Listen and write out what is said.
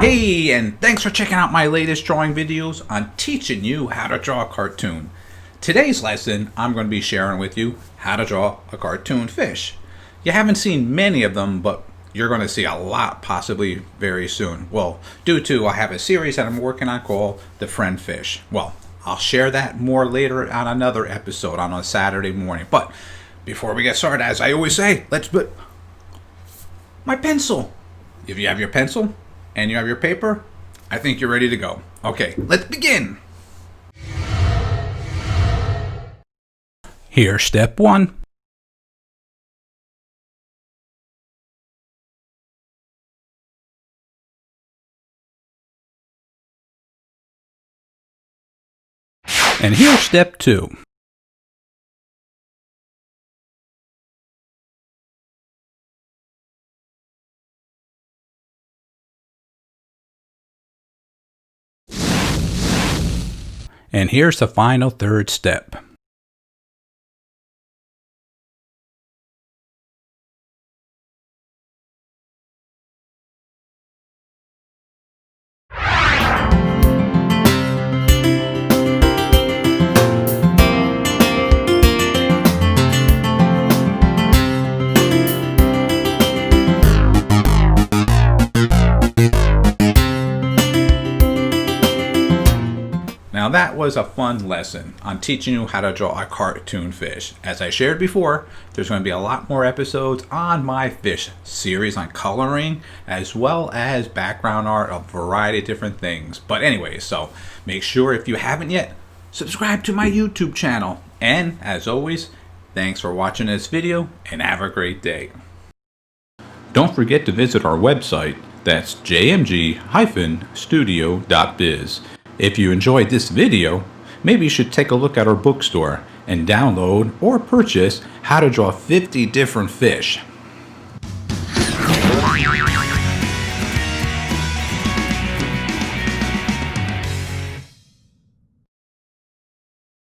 Hey, and thanks for checking out my latest drawing videos on teaching you how to draw a cartoon. Today's lesson, I'm going to be sharing with you how to draw a cartoon fish. You haven't seen many of them, but you're going to see a lot possibly very soon. Well, due to I have a series that I'm working on called The Friend Fish. Well, I'll share that more later on another episode on a Saturday morning. But before we get started, as I always say, let's put my pencil. If you have your pencil and you have your paper, I think you're ready to go. Okay, let's begin. Here's step one. And here's step two. And here's the final third step. Now that was a fun lesson on teaching you how to draw a cartoon fish. As I shared before, there's going to be a lot more episodes on my fish series on coloring as well as background art, a variety of different things. But anyway, so make sure if you haven't yet, subscribe to my YouTube channel. And as always, thanks for watching this video and have a great day. Don't forget to visit our website, that's jmg-studio.biz. If you enjoyed this video, maybe you should take a look at our bookstore and download or purchase How to Draw 50 Different Fish.